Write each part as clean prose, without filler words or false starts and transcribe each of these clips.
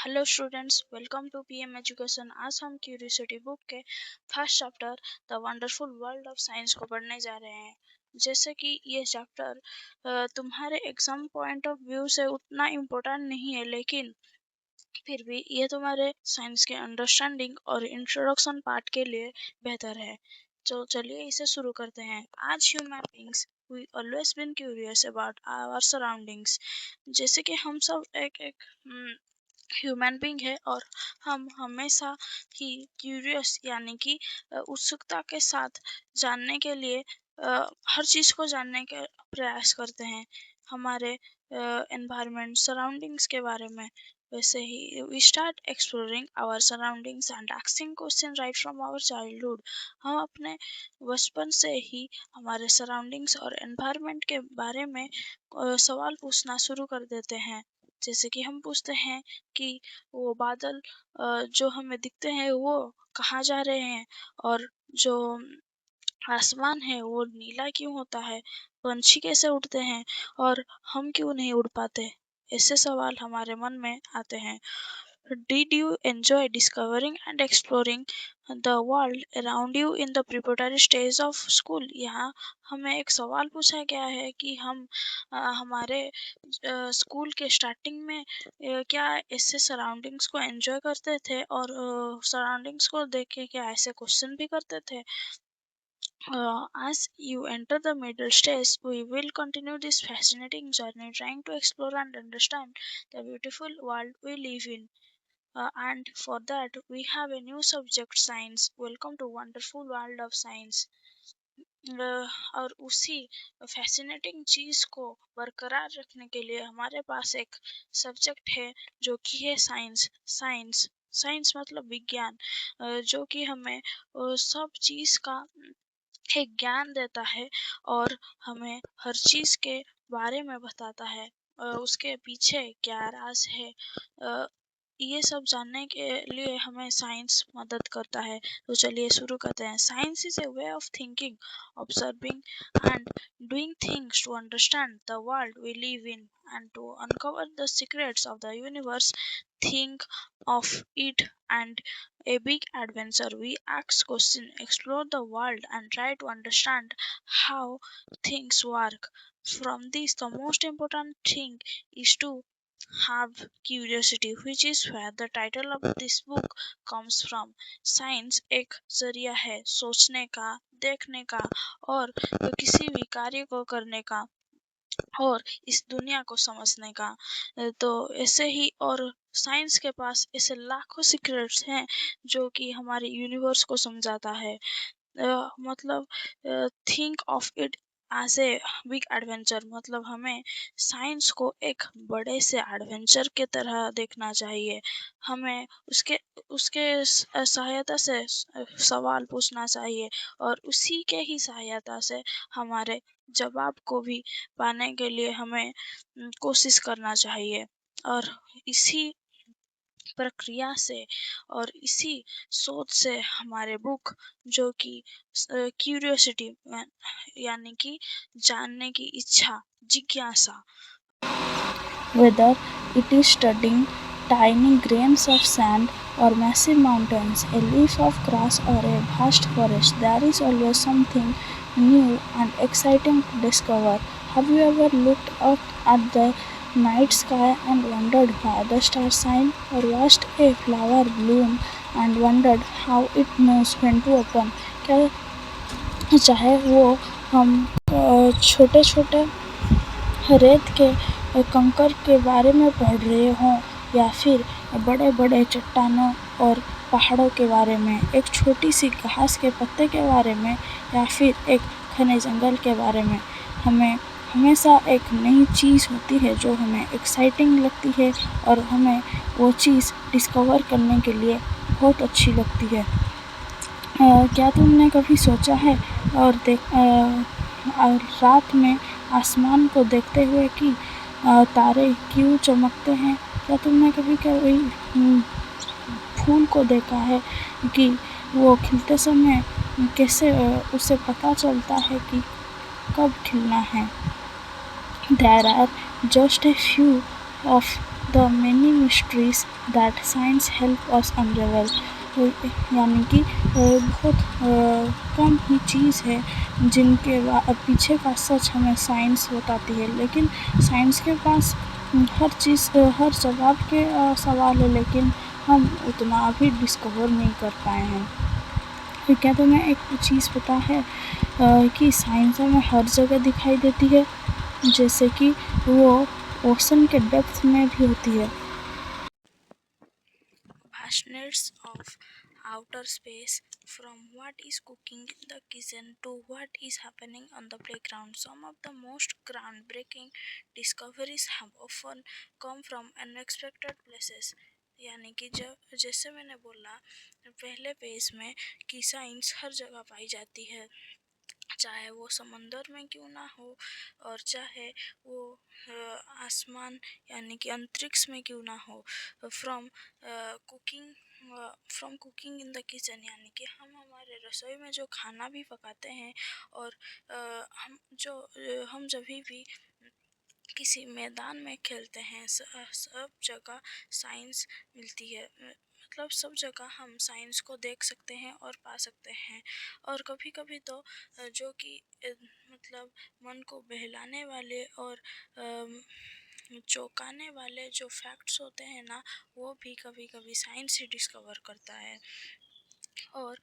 Hello students, welcome to PM education. आज हम curiosity book के first chapter the wonderful world of science को पढ़ने जा रहे हैं। जैसे कि ये चैप्टर तुम्हारे एग्जाम पॉइंट ऑफ व्यू से उतना इम्पोर्टेंट नहीं है, लेकिन फिर भी ये तुम्हारे साइंस के अंडरस्टैंडिंग और इंट्रोडक्शन पार्ट के लिए बेहतर है। तो चलिए इसे शुरू करते हैं। आज human beings we always been curious about our surroundings. जैसे कि हम सब एक ह्यूमन बींग है और हम हमेशा ही क्यूरियस यानी कि उत्सुकता के साथ जानने के लिए हर चीज़ को जानने का प्रयास करते हैं, हमारे एनवायरनमेंट सराउंडिंग्स के बारे में। वैसे ही we start exploring our surroundings and asking question right from our childhood. हम अपने बचपन से ही हमारे सराउंडिंग्स और एनवायरनमेंट के बारे में सवाल पूछना शुरू कर देते हैं। जैसे कि हम पूछते हैं कि वो बादल जो हमें दिखते हैं वो कहाँ जा रहे हैं, और जो आसमान है वो नीला क्यों होता है, पंछी कैसे उड़ते हैं और हम क्यों नहीं उड़ पाते। ऐसे सवाल हमारे मन में आते हैं। Did you enjoy discovering and exploring the world around you in the preparatory stage of school? यहाँ हमें एक सवाल पूछा गया है कि हम हमारे स्कूल के स्टार्टिंग में क्या ऐसे सराउंडिंग्स को एंजॉय करते थे और सराउंडिंग्स को देख के क्या ऐसे क्वेश्चन भी करते थे। As you enter the middle stage, we will continue this fascinating journey trying to explore and understand the beautiful world we live in. And for that, we have a new subject, science. Welcome to wonderful world of science. और उसी fascinating चीज को बरकरार रखने के लिए हमारे पास एक सब्जेक्ट है जो कि है साइंस। साइंस मतलब विज्ञान, जो कि हमें सब चीज का एक ज्ञान देता है और हमें हर चीज के बारे में बताता है। उसके पीछे क्या राज है, ये सब जानने के लिए हमें साइंस मदद करता है। तो चलिए शुरू करते हैं। Science is a way of thinking, observing and doing things to understand the world we live in and to uncover the secrets of the universe. Think of it and a big adventure. We ask questions, explore the world, and try to understand how things work. From this, the most important thing is to have curiosity, which is where the title of this book comes from. Science एक जरिया है सोचने का, देखने का और किसी भी कार्य को करने का और इस दुनिया को समझने का। तो ऐसे ही और साइंस के पास ऐसे लाखों सीक्रेट्स हैं जो कि हमारे यूनिवर्स को समझाता है। मतलब think of it as a big adventure, मतलब हमें साइंस को एक बड़े से एडवेंचर के तरह देखना चाहिए। हमें उसके उसके सहायता से सवाल पूछना चाहिए और उसी के ही सहायता से हमारे जवाब को भी पाने के लिए हमें कोशिश करना चाहिए। और इसी प्रक्रिया से और इसी सोच से हमारे बुक जो कि क्यूरियोसिटी यानी कि जानने की इच्छा, जिज्ञासा, whether it is studying tiny grains of sand or massive mountains, a leaf of grass or a vast forest, there is always something new and exciting to discover. Have you ever looked up at the night sky and wondered why the stars shine, or watched a flower bloom and wondered how it knows when to open? क्या चाहे वो हम छोटे छोटे रेत के कंकर के बारे में पढ़ रहे हों या फिर बड़े बड़े चट्टानों और पहाड़ों के बारे में, एक छोटी सी घास के पत्ते के बारे में या फिर एक घने जंगल के बारे में, हमें हमेशा एक नई चीज़ होती है जो हमें एक्साइटिंग लगती है और हमें वो चीज़ डिस्कवर करने के लिए बहुत अच्छी लगती है। क्या तुमने कभी सोचा है और रात में आसमान को देखते हुए कि तारे क्यों चमकते हैं? क्या तुमने कभी फूल को देखा है कि वो खिलते समय कैसे उसे पता चलता है कि कब खिलना है? There are just a few of the many mysteries that science help us अनरेवल। यानी कि बहुत कम ही चीज़ है जिनके पीछे का सच हमें साइंस बताती है, लेकिन साइंस के पास हर चीज़ हर जवाब के सवाल है, लेकिन हम उतना अभी डिस्कवर नहीं कर पाए हैं। तो क्या तुम्हें एक चीज़ पता है कि साइंस हमें हर जगह दिखाई देती है, जैसे कि वो ओशन के डेप्थ में भी होती है। Vastness of outer space, from what is cooking in the kitchen to what is happening on the playground. Some of the most groundbreaking discoveries have often come from unexpected places. यानी कि जब जैसे मैंने बोला पहले पेज में कि science हर जगह पाई जाती है, चाहे वो समंदर में क्यों ना हो और चाहे वो आसमान यानी कि अंतरिक्ष में क्यों ना हो। From cooking from cooking in the kitchen, यानी कि हम हमारे रसोई में जो खाना भी पकाते हैं और हम जब भी किसी मैदान में खेलते हैं, सब जगह साइंस मिलती है। मतलब सब जगह हम साइंस को देख सकते हैं और पा सकते हैं। और कभी कभी तो जो कि मतलब मन को बहलाने वाले और चौंकाने वाले जो फैक्ट्स होते हैं ना, वो भी कभी कभी साइंस ही डिस्कवर करता है। और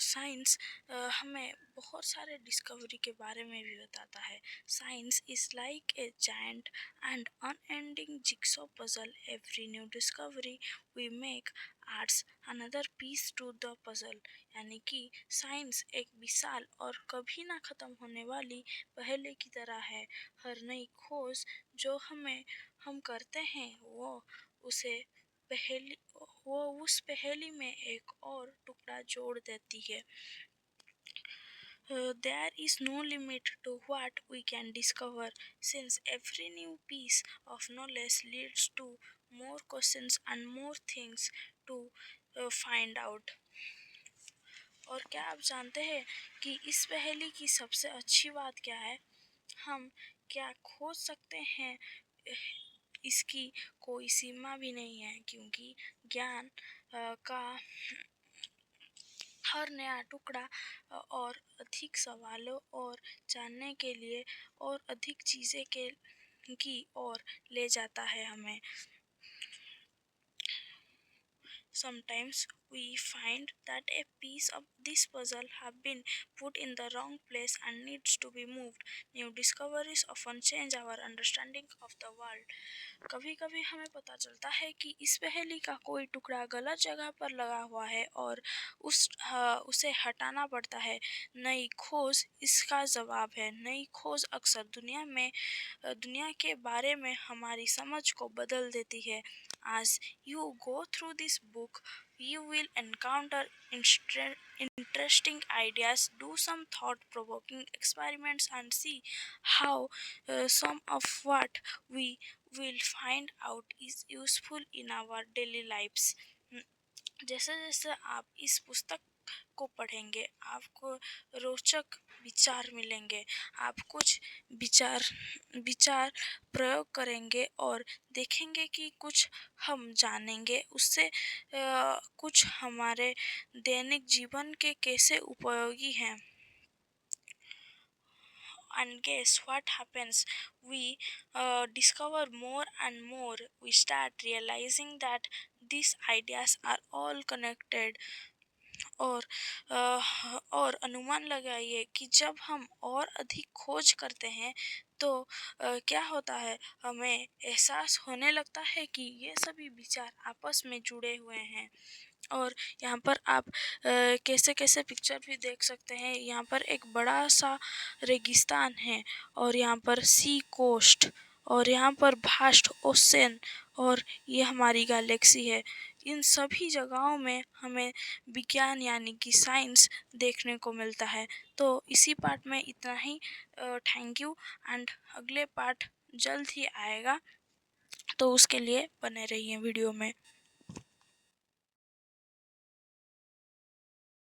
साइंस हमें बहुत सारे डिस्कवरी के बारे में भी बताता है। Science is like a giant and unending jigsaw puzzle. Every new discovery we make adds another piece to the puzzle. यानी कि साइंस एक विशाल और कभी ना खत्म होने वाली पहेली की तरह है। हर नई खोज जो हम करते हैं उसे पहेली वो उस पहेली में एक और टुकड़ा जोड़ देती है। There is no limit to what we can discover, since every new piece of knowledge leads to more questions and more things to find out. और क्या आप जानते हैं कि इस पहेली की सबसे अच्छी बात क्या है? हम क्या खोज सकते हैं, इसकी कोई सीमा भी नहीं है, क्योंकि ज्ञान का हर नया टुकड़ा और अधिक सवालों और जानने के लिए और अधिक चीज़ें के की ओर ले जाता है हमें। Sometimes we find that a piece of this puzzle have been put in the wrong place and needs to be moved. New discoveries often change our understanding of the world. कभी कभी हमें पता चलता है कि इस पहेली का कोई टुकड़ा गलत जगह पर लगा हुआ है और उसे हटाना पड़ता है। नई खोज इसका जवाब है। नई खोज अक्सर दुनिया के बारे में हमारी समझ को बदल देती है। As you go through this book, you will encounter interesting ideas, do some thought-provoking experiments, and see how some of what we will find out is useful in our daily lives. जैसे जैसे आप इस पुस्तक को पढ़ेंगे, आपको रोचक विचार मिलेंगे। आप कुछ विचार विचार प्रयोग करेंगे और देखेंगे कि कुछ हम जानेंगे, उससे कुछ हमारे दैनिक जीवन के कैसे उपयोगी हैं। And guess what happens? We discover more and more. We start realizing that these ideas are all connected. और और अनुमान लगाइए कि जब हम और अधिक खोज करते हैं तो क्या होता है, हमें एहसास होने लगता है कि ये सभी विचार आपस में जुड़े हुए हैं। और यहाँ पर आप कैसे कैसे पिक्चर भी देख सकते हैं। यहाँ पर एक बड़ा सा रेगिस्तान है और यहाँ पर सी कोस्ट और यहाँ पर भास्ट ओशन और ये हमारी गैलेक्सी है। इन सभी जगहों में हमें विज्ञान यानी कि साइंस देखने को मिलता है। तो इसी पार्ट में इतना ही। थैंक यू एंड अगले पार्ट जल्द ही आएगा, तो उसके लिए बने रहिए वीडियो में।